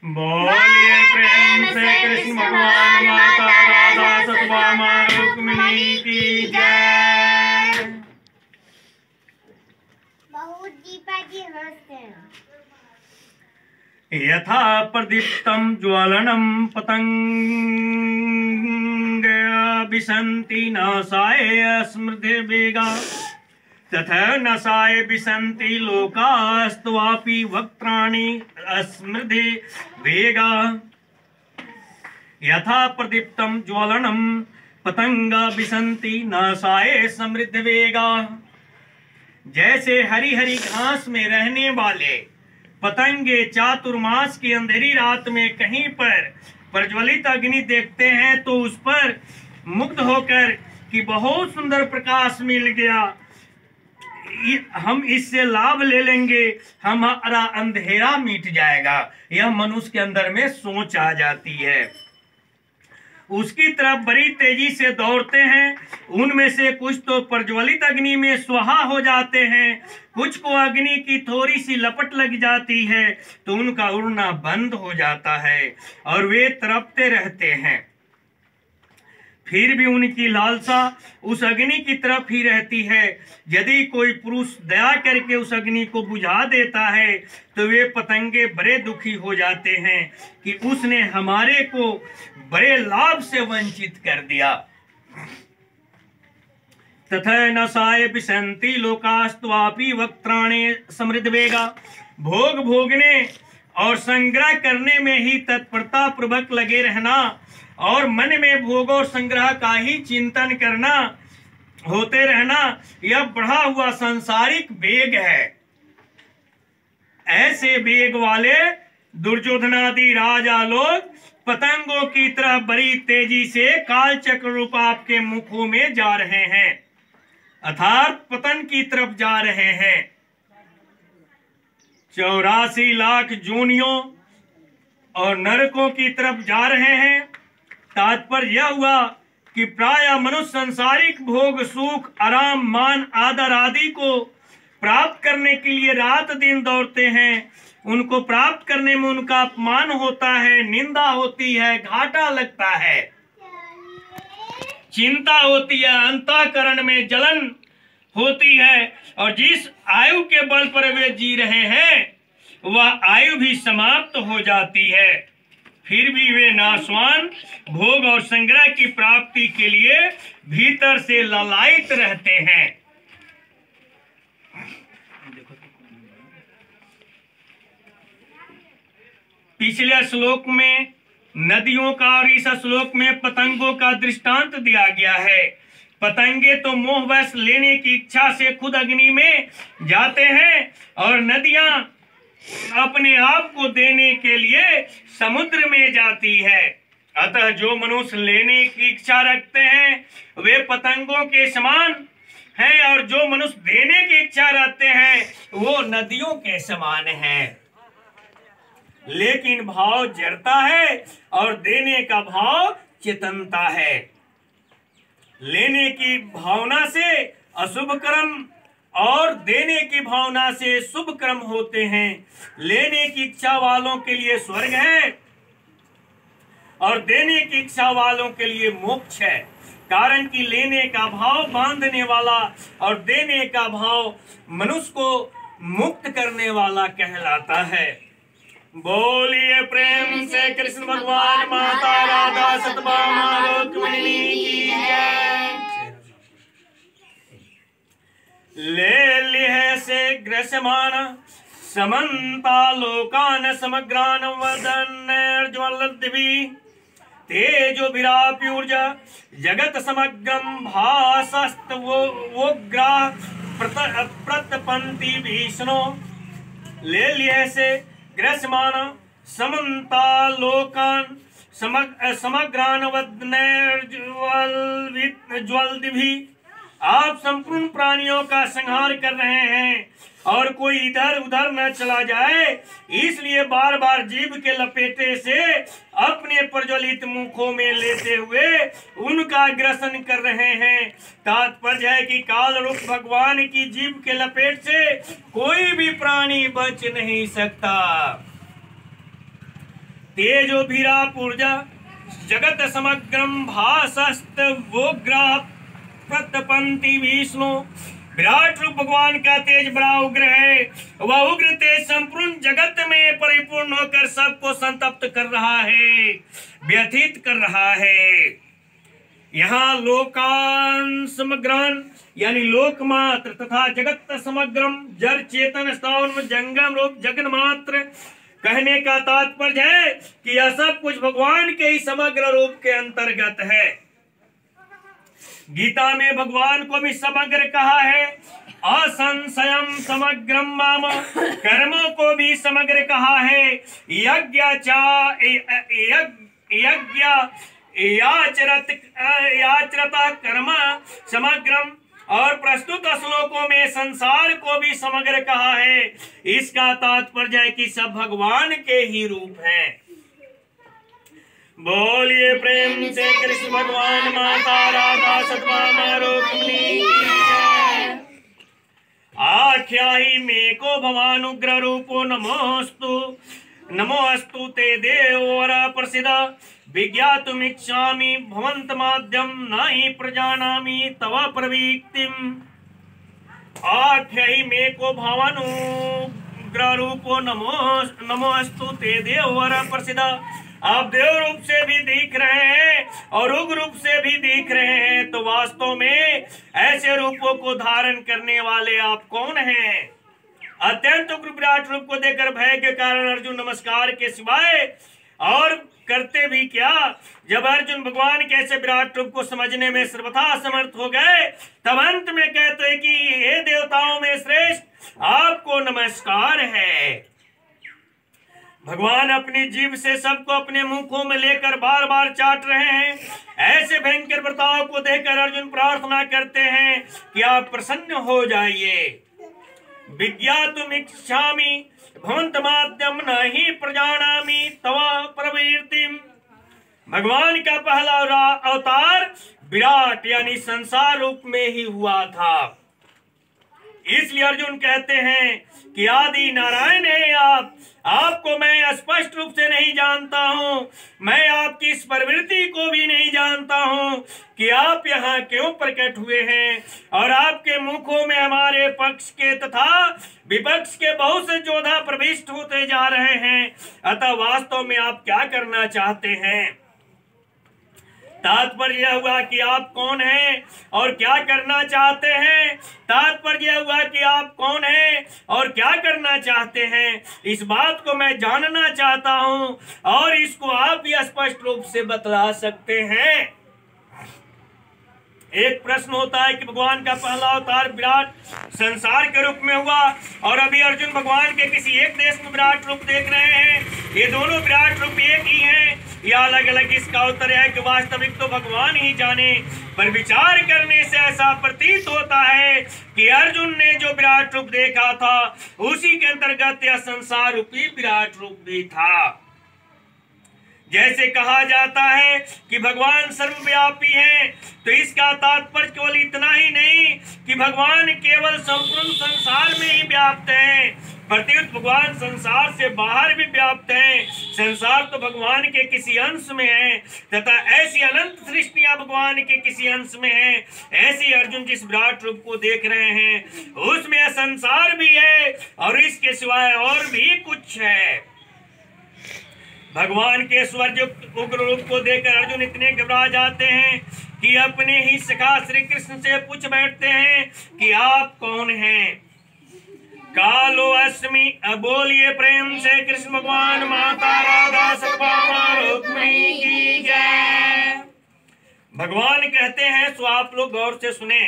बोलिए प्रेम से कृष्ण भगवान माता राधा सत्यभामा रुक्मिणी की जय। यथा प्रदीप्तं ज्वलनं पतंगा विशन्ति नासाय स्मृतिर्वेगा तथा नसाय विशन्ति लोकास्त्वापि वक्त्राणि स्मृति वेगा। यथा प्रदीप्तं ज्वलनं पतंगा विशन्ति नासाय समृद्धि वेगा। जैसे हरी हरी घास में रहने वाले पतंगे चातुर्मास की अंधेरी रात में कहीं पर प्रज्वलित अग्नि देखते हैं तो उस पर मुग्ध होकर कि बहुत सुंदर प्रकाश मिल गया, हम इससे लाभ ले लेंगे, हमारा अंधेरा मिट जाएगा, यह मनुष्य के अंदर में सोच आ जाती है। उसकी तरफ बड़ी तेजी से दौड़ते हैं। उनमें से कुछ तो प्रज्वलित अग्नि में स्वाहा हो जाते हैं, कुछ को अग्नि की थोड़ी सी लपट लग जाती है तो उनका उड़ना बंद हो जाता है और वे तड़पते रहते हैं। फिर भी उनकी लालसा उस अग्नि की तरफ ही रहती है। यदि कोई पुरुष दया करके उस अग्नि को बुझा देता है तो वे पतंगे बड़े दुखी हो जाते हैं कि उसने हमारे को बड़े लाभ से वंचित कर दिया। तथा नसाय विशन्ति लोकास्त्वापि वक्त्राणि समृद्ध वेगा। भोग भोगने और संग्रह करने में ही तत्परता पूर्वक लगे रहना और मन में भोग और संग्रह का ही चिंतन करना होते रहना, यह बढ़ा हुआ सांसारिक वेग है। ऐसे वेग वाले दुर्योधनादि राजा लोग पतंगों की तरह बड़ी तेजी से काल चक्र रूप आपके मुखों में जा रहे हैं, अर्थात पतन की तरफ जा रहे हैं। 84 लाख जोनियों और नरकों की तरफ जा रहे हैं। तात्पर्य यह हुआ कि प्राय मनुष्य सांसारिक भोग सुख आराम मान आदर आदि को प्राप्त करने के लिए रात दिन दौड़ते हैं। उनको प्राप्त करने में उनका अपमान होता है, निंदा होती है, घाटा लगता है, चिंता होती है, अंतःकरण में जलन होती है और जिस आयु के बल पर वे जी रहे हैं वह आयु भी समाप्त हो जाती है। फिर भी वे नाशवान भोग और संग्रह की प्राप्ति के लिए भीतर से ललायित रहते हैं। पिछले श्लोक में नदियों का और इस श्लोक में पतंगों का दृष्टांत दिया गया है। पतंगे तो मोहवश लेने की इच्छा से खुद अग्नि में जाते हैं और नदियां अपने आप को देने के लिए समुद्र में जाती है। अतः जो मनुष्य लेने की इच्छा रखते हैं वे पतंगों के समान हैं और जो मनुष्य देने की इच्छा रखते हैं वो नदियों के समान हैं। लेकिन भाव जड़ता है और देने का भाव चेतनता है। लेने की भावना से अशुभ कर्म और देने की भावना से शुभ कर्म होते हैं। लेने की इच्छा वालों के लिए स्वर्ग है और देने की इच्छा वालों के लिए मोक्ष है। कारण कि लेने का भाव बांधने वाला और देने का भाव मनुष्य को मुक्त करने वाला कहलाता है। बोलिए प्रेम से कृष्ण भगवान माता राधा सत्यभामा रुक्मिणी की जय। ले लिह से ग्रसमान समन्ता लोकान समग्रान वदन ज्वलद्भिः तेजो विराप्यूर्जा जगत समग्रम भासस्त वोग्रा प्रतपन्ति भीषणो। ले लिह से ग्रसमान समन्ता लोकान समग्रान वदन ज्वलद्भिः। आप संपूर्ण प्राणियों का संहार कर रहे हैं और कोई इधर उधर न चला जाए, इसलिए बार बार जीभ के लपेटे से अपने प्रज्वलित मुखों में लेते हुए उनका ग्रसन कर रहे हैं। तात्पर्य है कि काल रूप भगवान की जीभ के लपेट से कोई भी प्राणी बच नहीं सकता। तेजो भीरा पूर्जा जगत समग्रम भासस्त वोग्रह प्रतपंति विष्णु। विराट रूप भगवान का तेज बड़ा उग्र है, वह उग्र तेज संपूर्ण जगत में परिपूर्ण होकर सबको संतप्त कर रहा है, व्यथित कर रहा है। यहाँ लोकान समग्रान यानी लोकमात्र तथा जगत समग्रम जड़ चेतन स्थावर जंगम रूप जगन मात्र कहने का तात्पर्य है कि यह सब कुछ भगवान के ही समग्र रूप के अंतर्गत है। गीता में भगवान को भी समग्र कहा है, असंशयम समग्रम माम, कर्मों को भी समग्र कहा है, याचरता कर्म समग्रम। और प्रस्तुत श्लोकों में संसार को भी समग्र कहा है। इसका तात्पर्य है कि सब भगवान के ही रूप हैं। बोलिए प्रेम से कृष्ण भगवान माता राधा सतभामा रुक्मिणी की। आख्याहि मे को भवानुग्र रूपो नमोस्तु ते देवर प्रसिद्ध विज्ञातुमिच्छामि भवन्त माध्यम नहि प्रजानामि तव प्रवीक्तिम्। आख्याहि मे को भवानुग्र रूपो नमोस्तु ते देवर प्रसिद्ध। आप देव रूप से भी दिख रहे हैं और उग्र रूप से भी दिख रहे हैं, तो वास्तव में ऐसे रूपों को धारण करने वाले आप कौन हैं? अत्यंत उग्र विराट रूप को देखकर भय के कारण अर्जुन नमस्कार के सिवाय और करते भी क्या। जब अर्जुन भगवान के ऐसे विराट रूप को समझने में सर्वथा असमर्थ हो गए, तब अंत में कहते हैं कि हे देवताओं में श्रेष्ठ, आपको नमस्कार है। भगवान अपनी जीभ से सबको अपने मुखों में लेकर बार बार चाट रहे हैं। ऐसे भयंकर बर्ताव को देखकर अर्जुन प्रार्थना करते हैं कि आप प्रसन्न हो जाइए। विज्ञातुमिच्छामि भवन्त माध्यम नहि प्रजानामि तव प्रवृत्तिम्। भगवान का पहला अवतार विराट यानी संसार रूप में ही हुआ था। इसलिए अर्जुन कहते हैं कि आदि नारायण है आपको मैं स्पष्ट रूप से नहीं जानता हूँ। मैं आपकी इस प्रवृत्ति को भी नहीं जानता हूँ कि आप यहाँ क्यों प्रकट हुए हैं, और आपके मुखों में हमारे पक्ष के तथा विपक्ष के बहुत से योद्धा प्रविष्ट होते जा रहे हैं। अतः वास्तव में आप क्या करना चाहते हैं? तात्पर्य यह हुआ कि आप कौन हैं और क्या करना चाहते हैं। तात्पर्य यह हुआ कि आप कौन हैं और क्या करना चाहते हैं, इस बात को मैं जानना चाहता हूं, और इसको आप भी स्पष्ट रूप से बतला सकते हैं। एक प्रश्न होता है कि भगवान का पहला अवतार विराट संसार के रूप में हुआ, और अभी अर्जुन भगवान के किसी एक देश में विराट रूप देख रहे हैं। ये दोनों विराट रूप एक ही हैं या अलग अलग? इसका उत्तर है कि वास्तविक तो भगवान ही जाने, पर विचार करने से ऐसा प्रतीत होता है कि अर्जुन ने जो विराट रूप देखा था उसी के अंतर्गत यह संसार रूपी विराट रूप भी था। जैसे कहा जाता है कि भगवान सर्वव्यापी हैं, तो इसका तात्पर्य केवल इतना ही नहीं कि भगवान केवल संपूर्ण संसार में ही व्याप्त हैं, प्रत्युत भगवान संसार से बाहर भी व्याप्त हैं। संसार तो भगवान के किसी अंश में है, तथा ऐसी अनंत सृष्टियां भगवान के किसी अंश में है। ऐसे अर्जुन जिस विराट रूप को देख रहे हैं उसमें संसार भी है और इसके सिवाय और भी कुछ है। भगवान के स्वर्गयुक्त उग्र रूप को देखकर अर्जुन इतने घबरा जाते हैं कि अपने ही सखा श्री कृष्ण से पूछ बैठते हैं कि आप कौन हैं? कालो अस्मि। बोलिए प्रेम से कृष्ण भगवान माता राधा सतभामा रुक्मिणी की जय। भगवान कहते हैं, सो आप लोग गौर से सुने।